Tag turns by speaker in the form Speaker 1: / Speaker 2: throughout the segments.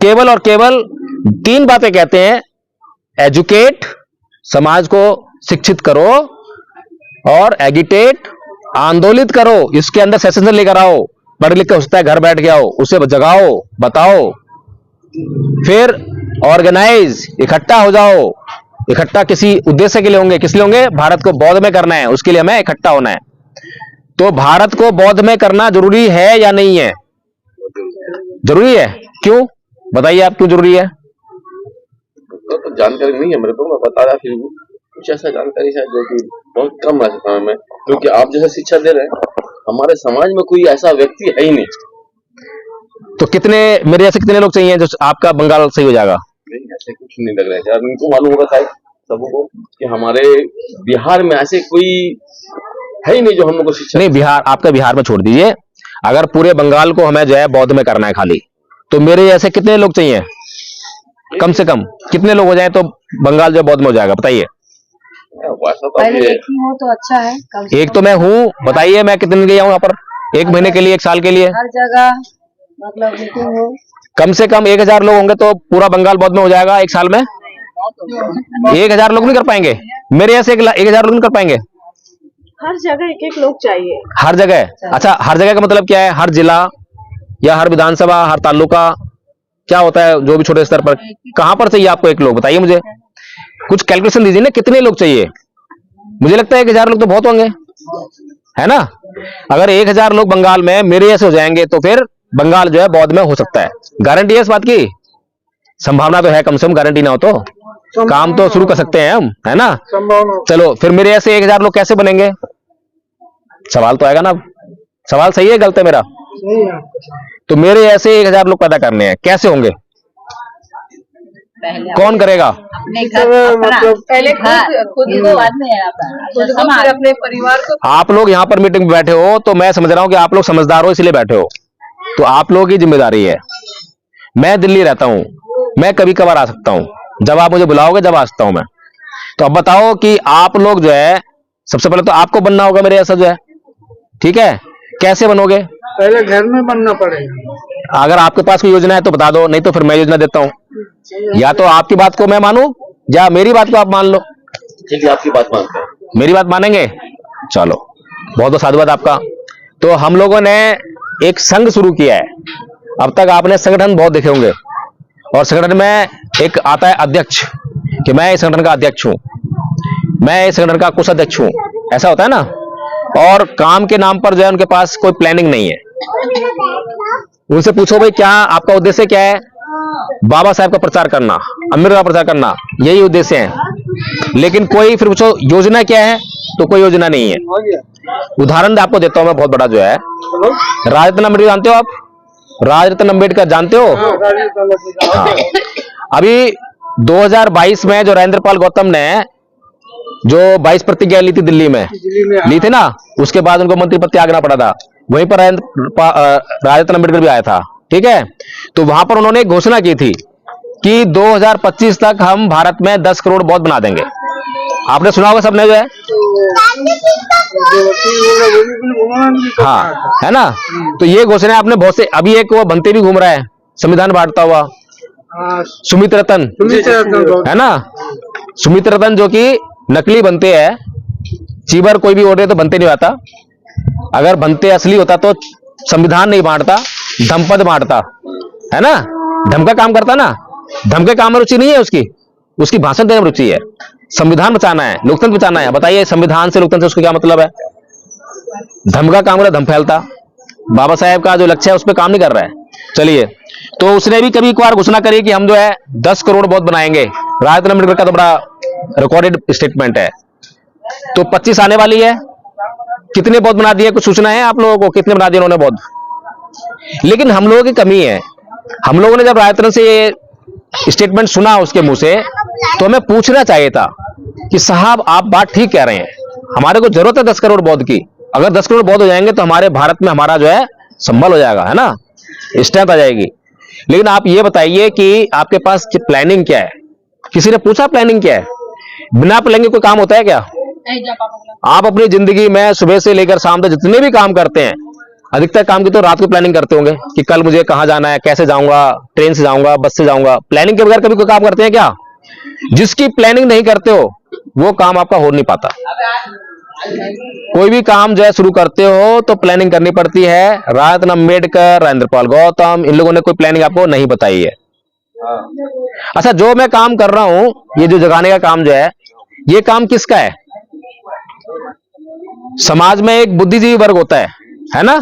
Speaker 1: केवल और केवल 3 बातें कहते हैं, एजुकेट, समाज को शिक्षित करो, और एगिटेट, आंदोलित करो, इसके अंदर सेशन लेकर आओ, पढ़ लिख के हो सकता है घर बैठ के आओ, उसे जगाओ, बताओ। फिर ऑर्गेनाइज, इकट्ठा हो जाओ। इकट्ठा किसी उद्देश्य के लिए होंगे, किस लिए होंगे? भारत को बौद्ध में करना है, उसके लिए हमें इकट्ठा होना है। तो भारत को बौद्ध में करना जरूरी है या नहीं है? जरूरी है। क्यों बताइए आप, क्यों जरूरी है?
Speaker 2: तो जानकारी नहीं है मेरे को, मैं बता रहा फिर कुछ ऐसा जानकारी है जो कि बहुत कम है समय में, क्योंकि आप जैसे शिक्षा दे रहे हैं, हमारे समाज में कोई ऐसा व्यक्ति है ही नहीं।
Speaker 1: तो कितने, मेरे ऐसे कितने लोग चाहिए जो आपका बंगाल सही हो जाएगा?
Speaker 2: नहीं, ऐसे कुछ नहीं लग रहा है यार, उनको मालूम होगा शायद सबको कि हमारे बिहार में ऐसे कोई है ही नहीं जो हम लोग को शिक्षा।
Speaker 1: नहीं, बिहार, आपका बिहार में छोड़ दीजिए, अगर पूरे बंगाल को हमें जो है बौद्ध में करना है खाली, तो मेरे ऐसे कितने लोग चाहिए? कम से कम कितने लोग हो जाए तो बंगाल जो बौद्ध में हो जाएगा? बताइए।
Speaker 3: पहले एक ही हो तो अच्छा है।
Speaker 1: एक तो मैं हूँ, बताइए मैं कितने दिन गया हूँ यहाँ पर? 1 महीने के लिए, 1 साल के लिए?
Speaker 3: हर जगह मतलब मीटिंग हो।
Speaker 1: कम से कम 1000 लोग होंगे तो पूरा बंगाल बौद्ध में हो जाएगा 1 साल में? 1000 लोग नहीं कर पाएंगे? मेरे ऐसे 1000 लोग नहीं कर पाएंगे?
Speaker 3: हर जगह एक एक लोग चाहिए।
Speaker 1: हर जगह? अच्छा, हर जगह का मतलब क्या है? हर जिला या हर विधानसभा, हर तालुका, क्या होता है जो भी छोटे स्तर पर? कहां पर चाहिए आपको 1 लोग? बताइए मुझे, कुछ कैलकुलेशन दीजिए ना, कितने लोग चाहिए? मुझे लगता है 1000 लोग तो बहुत होंगे, है ना? अगर 1000 लोग बंगाल में मेरे ऐसे हो जाएंगे तो फिर बंगाल जो है बौद्ध में हो सकता है। गारंटी है इस बात की? संभावना तो है, कम से कम गारंटी ना हो तो काम तो शुरू कर सकते हैं हम, है ना? चलो फिर मेरे ऐसे 1000 लोग कैसे बनेंगे? सवाल तो आएगा ना। सवाल सही है गलत है मेरा? तो मेरे ऐसे 1000 लोग पैदा करने हैं, कैसे होंगे? कौन करेगा?
Speaker 3: अपने घर, मतलब पहले खुद को, बाद में अपने परिवार को।
Speaker 1: आप लोग यहाँ पर मीटिंग में बैठे हो तो मैं समझ रहा हूँ कि आप लोग समझदार हो इसलिए बैठे हो, तो आप लोगों की जिम्मेदारी है। मैं दिल्ली रहता हूँ, मैं कभी कभार आ सकता हूँ, जब आप मुझे बुलाओगे जब आ सकता हूँ मैं। तो अब बताओ कि आप लोग जो है, सबसे पहले तो आपको बनना होगा मेरे ऐसा जो है, ठीक है? कैसे बनोगे?
Speaker 4: पहले घर में बनना पड़ेगा।
Speaker 1: अगर आपके पास कोई योजना है तो बता दो, नहीं तो फिर मैं योजना देता हूँ। या तो आपकी बात को मैं मानूं या मेरी बात को आप मान लो।
Speaker 2: ठीक है, आपकी बात मानते हैं।
Speaker 1: मेरी बात मानेंगे? चलो, बहुत बहुत साधुवाद आपका। तो हम लोगों ने एक संघ शुरू किया है। अब तक आपने संगठन बहुत देखे होंगे, और संगठन में एक आता है अध्यक्ष, कि मैं इस संगठन का अध्यक्ष हूं, मैं इस संगठन का कोषाध्यक्ष हूं, ऐसा होता है ना? और काम के नाम पर जो है उनके पास कोई प्लानिंग नहीं है। उनसे पूछो भाई क्या आपका उद्देश्य क्या है? बाबा साहब का प्रचार करना, अम्बेडकर का प्रचार करना, यही उद्देश्य है। लेकिन कोई फिर पूछो योजना क्या है, तो कोई योजना नहीं है। उदाहरण आपको देता हूं मैं बहुत बड़ा, जो है राजरत्न अम्बेडकर जानते हो आप? राजरत्न अम्बेडकर जानते हो? हाँ। अभी 2022 में जो राजेंद्र पाल गौतम ने जो 22 प्रतिज्ञा ली थी दिल्ली में ली थी ना, उसके बाद उनको मंत्री पद त्यागना पड़ा था। वहीं पर राजरत्न अम्बेडकर भी आया था, ठीक है? तो वहां पर उन्होंने एक घोषणा की थी कि 2025 तक हम भारत में 10 करोड़ बौद्ध बना देंगे। आपने सुना होगा सबने जो है, हाँ, है ना? तो ये घोषणा आपने बहुत से, अभी एक वो बनते भी घूम रहा है संविधान बांटता हुआ, सुमित रतन, है ना? सुमित रतन जो कि नकली बनते हैं, चीबर कोई भी ओढ़े तो बनते नहीं आता। अगर बनते असली होता तो संविधान नहीं बांटता, धमपद बांटता, है ना? धम का काम करता ना। धम के काम में रुचि नहीं है उसकी, उसकी भाषण देने में रुचि है। संविधान बचाना है, लोकतंत्र बचाना है। बताइए संविधान से लोकतंत्र से उसको क्या मतलब है? धम का काम कर रहा, धम फैलता। बाबा साहेब का जो लक्ष्य है उस पर काम नहीं कर रहा है। चलिए, तो उसने भी कभी एक बार घोषणा करी कि हम जो है 10 करोड़ बौद्ध बनाएंगे। राजरत्न अम्बेडकर का तो बड़ा रिकॉर्डेड स्टेटमेंट है। तो 25 आने वाली है, कितने बौद्ध बना दिए? कुछ सूचना है आप लोगों को कितने बना दिए उन्होंने बौद्ध? लेकिन हम लोगों की कमी है, हम लोगों ने जब राजरत्न से ये स्टेटमेंट सुना उसके मुंह से, तो हमें पूछना चाहिए था कि साहब आप बात ठीक कह रहे हैं, हमारे को जरूरत है 10 करोड़ बौद्ध की। अगर 10 करोड़ बौद्ध हो जाएंगे तो हमारे भारत में हमारा जो है संबल हो जाएगा, है ना? स्ट्रेंथ आ जाएगी। लेकिन आप ये बताइए कि आपके पास प्लानिंग क्या है? किसी ने पूछा प्लानिंग क्या है? बिना प्लानिंग कोई काम होता है क्या? आप अपनी जिंदगी में सुबह से लेकर शाम तक जितने भी काम करते हैं, अधिकतर काम की तो रात को प्लानिंग करते होंगे कि कल मुझे कहां जाना है, कैसे जाऊंगा, ट्रेन से जाऊंगा, बस से जाऊंगा। प्लानिंग के बगैर कभी कोई काम करते हैं क्या? जिसकी प्लानिंग नहीं करते हो वो काम आपका हो नहीं पाता। कोई भी काम जो है शुरू करते हो तो प्लानिंग करनी पड़ती है। राजरत्न अम्बेडकर, राजेंद्र पाल गौतम, इन लोगों ने कोई प्लानिंग आपको नहीं बताई है। अच्छा, जो मैं काम कर रहा हूं, ये जो जगाने का काम जो है, ये काम किसका है? समाज में एक बुद्धिजीवी वर्ग होता है ना?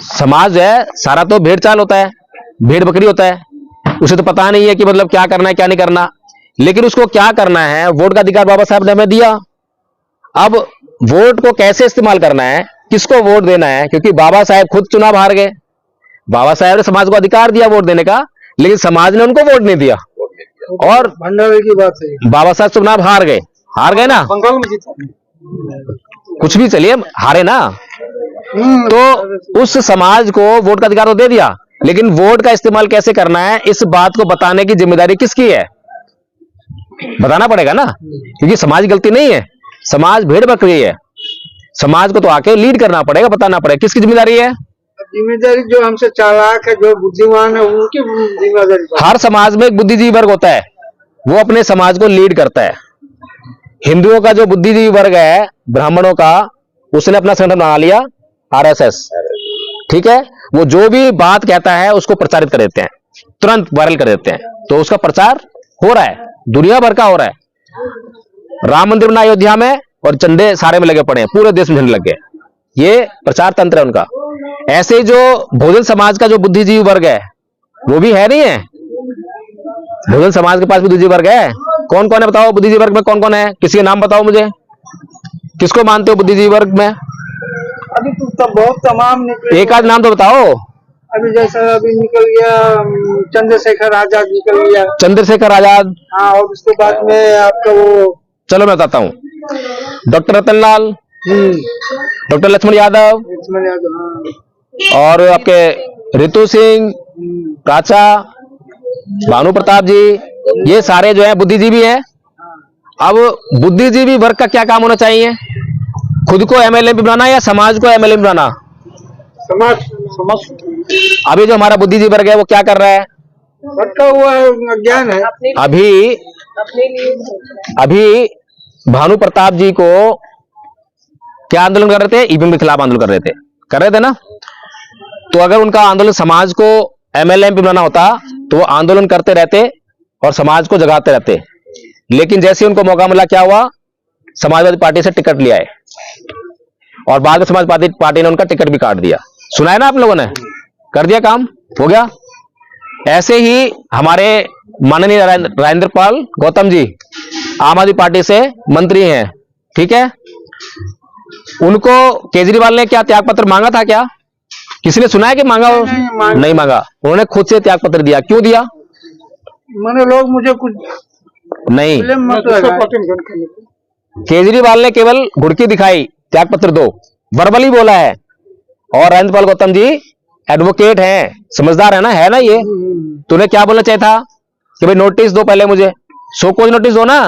Speaker 1: समाज है सारा तो भेड़ चाल होता है, भेड़ बकरी होता है। उसे तो पता नहीं है कि मतलब क्या करना है क्या नहीं करना, लेकिन उसको क्या करना है, वोट का अधिकार बाबा साहब ने हमें दिया। अब वोट को कैसे इस्तेमाल करना है, किसको वोट देना है, क्योंकि बाबा साहब खुद चुनाव हार गए। बाबा साहब ने समाज को अधिकार दिया वोट देने का, लेकिन समाज ने उनको वोट नहीं दिया। और
Speaker 4: भंडारे की बात है,
Speaker 1: बाबा साहब चुनाव हार गए ना,
Speaker 4: बंगाल में जीता।
Speaker 1: कुछ भी चलिए हारे ना, तो उस समाज को वोट का अधिकार तो दे दिया, लेकिन वोट का इस्तेमाल कैसे करना है इस बात को बताने की जिम्मेदारी किसकी है? बताना पड़ेगा ना, क्योंकि समाज की गलती नहीं है, समाज भेड़ बकरी है। समाज को तो आके लीड करना पड़ेगा, बताना पड़ेगा। किसकी जिम्मेदारी है?
Speaker 4: जिम्मेदारी जो हमसे चालाक है, जो बुद्धिमान है, उनकी जिम्मेदारी।
Speaker 1: हर समाज में एक बुद्धिजीवी वर्ग होता है, वो अपने समाज को लीड करता है। हिंदुओं का जो बुद्धिजीवी वर्ग है, ब्राह्मणों का, उसने अपना संगठन बना लिया आरएसएस, ठीक है। वो जो भी बात कहता है उसको प्रचारित कर देते हैं, तुरंत वायरल कर देते हैं, तो उसका प्रचार हो रहा है, दुनिया भर का हो रहा है। राम मंदिर बना अयोध्या में और झंडे सारे में लगे पड़े हैं, पूरे देश में झंडे लग गए। ये प्रचार तंत्र है उनका। ऐसे ही जो भोजन समाज का जो बुद्धिजीवी वर्ग है, वो भी है नहीं है? भोजन समाज के पास बुद्धिजीवी वर्ग है। कौन कौन है बताओ? बुद्धिजीवी वर्ग में कौन कौन है? किसी के नाम बताओ मुझे, किसको मानते हो बुद्धिजीवी वर्ग में?
Speaker 4: अभी तो बहुत तमाम निकले।
Speaker 1: एक आध नाम तो बताओ।
Speaker 4: अभी जैसा अभी निकल गया चंद्रशेखर आजाद निकल गया।
Speaker 1: चंद्रशेखर आजाद,
Speaker 4: हाँ, और उसके बाद में आपका वो,
Speaker 1: चलो मैं बताता हूँ, डॉक्टर रतनलाल, डॉक्टर लक्ष्मण यादव,
Speaker 4: हाँ।
Speaker 1: और आपके ऋतु सिंह, प्राचा, भानु प्रताप जी, ये सारे जो है बुद्धिजीवी हैं। अब बुद्धिजीवी वर्ग का क्या काम होना चाहिए? खुद को एमएलए बनाना या समाज को एमएलए बनाना?
Speaker 4: समाज।
Speaker 1: अभी जो हमारा बुद्धिजीवी वर्ग है वो क्या कर रहा है?
Speaker 4: भटका हुआ ज्ञान है।
Speaker 1: अभी भानु प्रताप जी को क्या आंदोलन कर रहे थे? ईवीएम के खिलाफ आंदोलन कर रहे थे ना। तो अगर उनका आंदोलन समाज को एमएलए बनाना होता तो वो आंदोलन करते रहते और समाज को जगाते रहते, लेकिन जैसे उनको मौका मिला क्या हुआ? समाजवादी पार्टी से टिकट लिया है और बाद में समाजवादी पार्टी ने उनका टिकट भी काट दिया। सुना है ना आप लोगों ने? कर दिया, काम हो गया। ऐसे ही हमारे माननीय राजेंद्र पाल गौतम जी आम आदमी पार्टी से मंत्री हैं, ठीक है। उनको केजरीवाल ने क्या त्यागपत्र मांगा था? क्या किसी ने सुना है कि मांगा हो? नहीं मांगा, उन्होंने खुद से त्यागपत्र दिया। क्यों दिया?
Speaker 4: मैंने लोग मुझे कुछ
Speaker 1: नहीं, केजरीवाल ने केवल घुड़की दिखाई, त्यागपत्र दो, वर्बली बोला है। और राजेंद्र पाल गौतम जी एडवोकेट हैं, समझदार है ना ये। तूने क्या बोलना चाहिए था कि भाई नोटिस दो पहले, मुझे सो कोई नोटिस दो ना,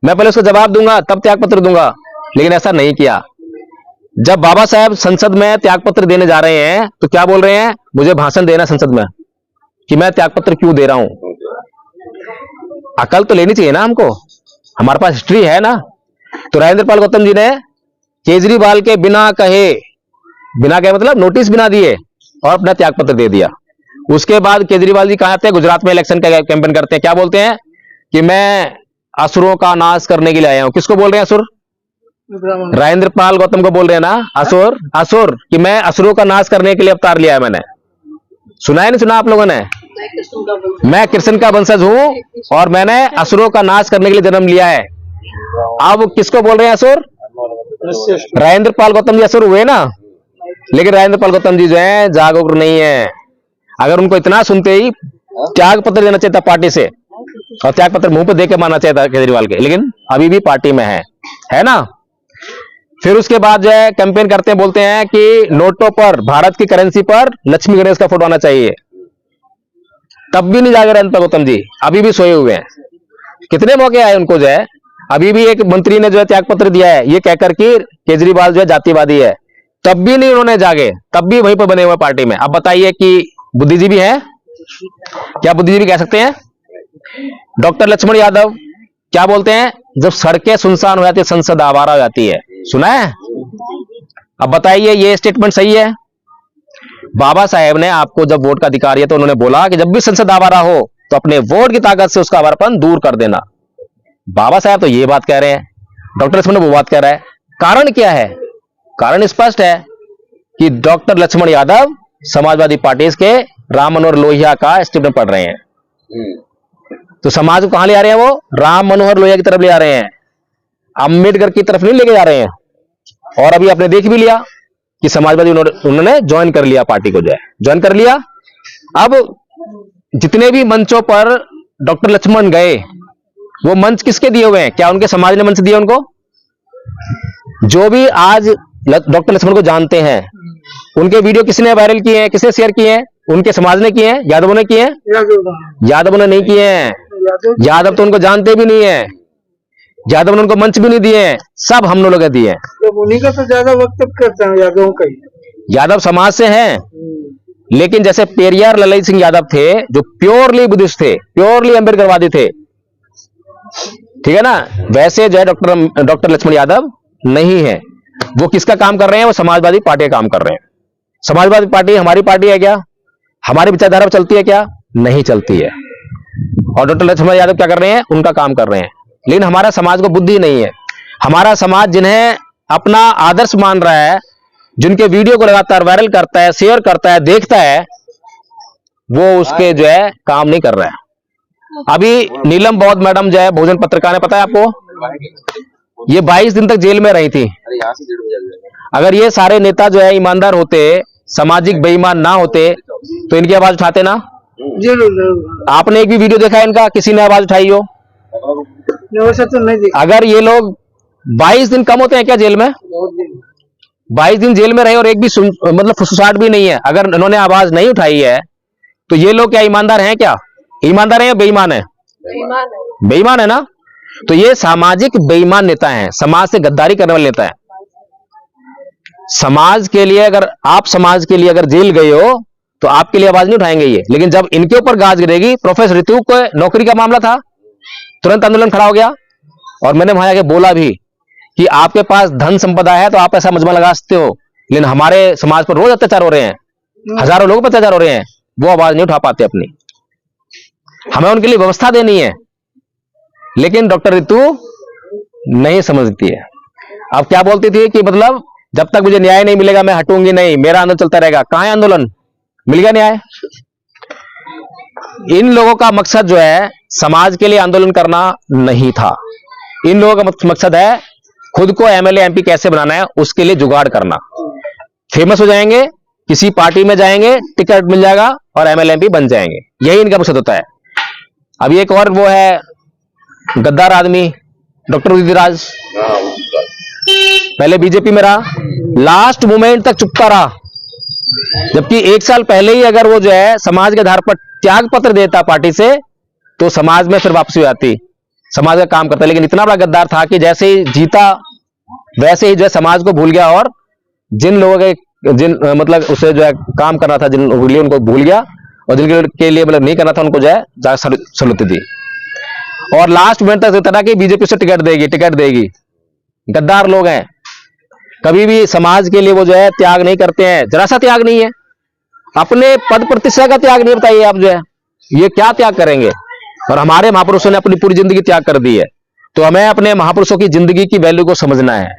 Speaker 1: मैं पहले उसका जवाब दूंगा तब त्यागपत्र दूंगा, लेकिन ऐसा नहीं किया। जब बाबा साहब संसद में त्यागपत्र देने जा रहे हैं तो क्या बोल रहे हैं? मुझे भाषण देना संसद में कि मैं त्यागपत्र क्यों दे रहा हूं। अकल तो लेनी चाहिए ना हमको, हमारे पास हिस्ट्री है ना। तो राजेंद्र पाल गौतम जी ने केजरीवाल के बिना कहे मतलब नोटिस बिना दिए और अपना त्यागपत्र दे दिया। उसके बाद केजरीवाल जी कहां आते हैं? गुजरात में इलेक्शन का कैंपेन करते हैं। क्या बोलते हैं कि मैं असुरों का नाश करने के लिए आया हूं। किसको बोल रहे हैं असुर? राजेंद्र पाल गौतम को बोल रहे हैं ना असुर कि मैं असुरों का नाश करने के लिए अवतार लिया है मैंने। सुना है नहीं सुना आप लोगों ने? मैं कृष्ण का वंशज हूं और मैंने असुरों का नाश करने के लिए जन्म लिया है। अब किसको बोल रहे हैं असुर? राजेंद्र पाल गौतम जी असुर हुए ना, लेकिन राजेंद्र पाल गौतम जी जो है जागरूक नहीं है। अगर उनको इतना सुनते ही त्याग पत्र देना चाहिए था पार्टी से, और त्याग पत्र मुंह पे दे के मानना चाहिए था केजरीवाल के, लेकिन अभी भी पार्टी में है ना। फिर उसके बाद जो है कैंपेन करते हैं, बोलते हैं कि नोटों पर, भारत की करेंसी पर लक्ष्मी गणेश का फोटो आना चाहिए। तब भी नहीं जागे राजेंद्र पाल गौतम जी, अभी भी सोए हुए हैं। कितने मौके आए उनको जो है, अभी भी एक मंत्री ने जो है त्यागपत्र दिया है ये कहकर कि केजरीवाल जो है जातिवादी है। तब भी नहीं उन्होंने जागे, तब भी वहीं पर बने हुए पार्टी में। अब बताइए कि बुद्धिजीवी है क्या? बुद्धिजीवी कह सकते हैं? डॉक्टर लक्ष्मण यादव क्या बोलते हैं? जब सड़कें सुनसान हो जाती है, संसद आवारा हो जाती है। सुना है? अब बताइए ये स्टेटमेंट सही है? बाबा साहेब ने आपको जब वोट का अधिकार है तो उन्होंने बोला कि जब भी संसद आवारा हो तो अपने वोट की ताकत से उसका आवारापन दूर कर देना। बाबा साहेब तो ये बात कह रहे हैं, डॉक्टर लक्ष्मण वो बात कह रहा है। कारण क्या है? कारण स्पष्ट है कि डॉक्टर लक्ष्मण यादव समाजवादी पार्टी के राम मनोहर लोहिया का स्टेटमेंट पढ़ रहे हैं। तो समाज को कहां ले आ रहे हैं? वो राम मनोहर लोहिया की तरफ ले आ रहे हैं, अम्बेडकर की तरफ नहीं लेके जा रहे हैं। और अभी आपने देख भी लिया कि समाजवादी उन्होंने ज्वाइन कर लिया, पार्टी को जो है ज्वाइन कर लिया। अब जितने भी मंचों पर डॉक्टर लक्ष्मण गए वो मंच किसके दिए हुए हैं? क्या उनके समाज ने मंच दिया उनको? जो भी आज डॉक्टर लक्ष्मण को जानते हैं उनके वीडियो किसने वायरल किए हैं, किसने शेयर किए हैं? उनके समाज ने किए हैं, यादवों ने किए हैं? यादवों ने नहीं किए हैं। यादव तो उनको जानते भी नहीं है, यादव ने उनको मंच भी नहीं दिए हैं, सब हम लोगों ने दिए हैं।
Speaker 4: तो उन्हीं का तो ज्यादा वक्तव्य करते हैं, यादवों का ही।
Speaker 1: यादव समाज से हैं, लेकिन जैसे पेरियार ललित सिंह यादव थे जो प्योरली बुद्धिस्ट थे, प्योरली अम्बेडकरवादी थे, ठीक है ना, वैसे जो है डॉक्टर लक्ष्मण यादव नहीं है। वो किसका काम कर रहे हैं? वो समाजवादी पार्टी का काम कर रहे हैं। समाजवादी पार्टी हमारी पार्टी है क्या? हमारी विचारधारा पर चलती है क्या? नहीं चलती है। और डॉक्टर लक्ष्मण यादव क्या कर रहे हैं? उनका काम कर रहे हैं। लेकिन हमारा समाज को बुद्धि नहीं है। हमारा समाज जिन्हें अपना आदर्श मान रहा है, जिनके वीडियो को लगातार वायरल करता है, शेयर करता है, देखता है, वो उसके जो है काम नहीं कर रहा है। अभी नीलम बौद्ध मैडम जो है भोजन पत्रिका ने, पता है आपको, ये 22 दिन तक जेल में रही थी। अगर ये सारे नेता जो है ईमानदार होते, सामाजिक बेईमान ना होते तो इनकी आवाज उठाते ना?
Speaker 4: जरूर।
Speaker 1: आपने एक भी वीडियो देखा है इनका किसी ने आवाज उठाई हो?
Speaker 4: वैसे तो नहीं देखा।
Speaker 1: अगर ये लोग 22 दिन कम होते हैं क्या जेल में? 22 दिन जेल में रहे और एक भी मतलब फुसफुसाहट भी नहीं है, अगर इन्होंने आवाज नहीं उठाई है तो ये लोग क्या ईमानदार हैं? क्या ईमानदार हैं या बेईमान है? बेईमान है ना। तो ये सामाजिक बेईमान नेता हैं, समाज से गद्दारी करने वाले नेता है। समाज के लिए अगर आप समाज के लिए अगर जेल गए हो तो आपके लिए आवाज नहीं उठाएंगे ये। लेकिन जब इनके ऊपर गाज गिरेगी, प्रोफेसर ऋतु को नौकरी का मामला था, तुरंत आंदोलन खड़ा हो गया। और मैंने वहां आके बोला भी कि आपके पास धन संपदा है तो आप ऐसा मजमा लगा सकते हो, लेकिन हमारे समाज पर रोज अत्याचार हो रहे हैं, हजारों लोग पर अत्याचार हो रहे हैं, वो आवाज नहीं उठा पाते अपनी। हमें उनके लिए व्यवस्था देनी है, लेकिन डॉक्टर ऋतु नहीं समझती है। अब क्या बोलती थी कि मतलब जब तक मुझे न्याय नहीं मिलेगा मैं हटूंगी नहीं, मेरा आंदोलन चलता रहेगा। कहां है आंदोलन? मिल गया न्याय? इन लोगों का मकसद जो है समाज के लिए आंदोलन करना नहीं था। इन लोगों का मकसद है खुद को एमएलए एमपी कैसे बनाना है, उसके लिए जुगाड़ करना। फेमस हो जाएंगे, किसी पार्टी में जाएंगे, टिकट मिल जाएगा और एमएलए एमपी बन जाएंगे, यही इनका मकसद होता है। अभी एक और वो है गद्दार आदमी डॉक्टर उदितराज, पहले बीजेपी में रहा, लास्ट मोमेंट तक चुपता रहा, जबकि 1 साल पहले ही अगर वो जो है समाज के आधार पर त्याग पत्र देता पार्टी से तो समाज में फिर वापसी आती, समाज का काम करता। लेकिन इतना बड़ा गद्दार था कि जैसे ही जीता वैसे ही जो है समाज को भूल गया और जिन लोगों के मतलब उसे जो है काम करना था, जिन लिए उनको भूल गया और जिनके लिए मतलब नहीं करना था उनको जो है जाकर सलूती दी। और लास्ट मोमेंट तक इतना कि बीजेपी से टिकट देगी। गद्दार लोग हैं, कभी भी समाज के लिए वो जो है त्याग नहीं करते हैं, जरा सा त्याग नहीं है, अपने पद प्रतिष्ठा का त्याग नहीं। बताइए आप जो है ये क्या त्याग करेंगे? और हमारे महापुरुषों ने अपनी पूरी जिंदगी त्याग कर दी है। तो हमें अपने महापुरुषों की जिंदगी की वैल्यू को समझना है।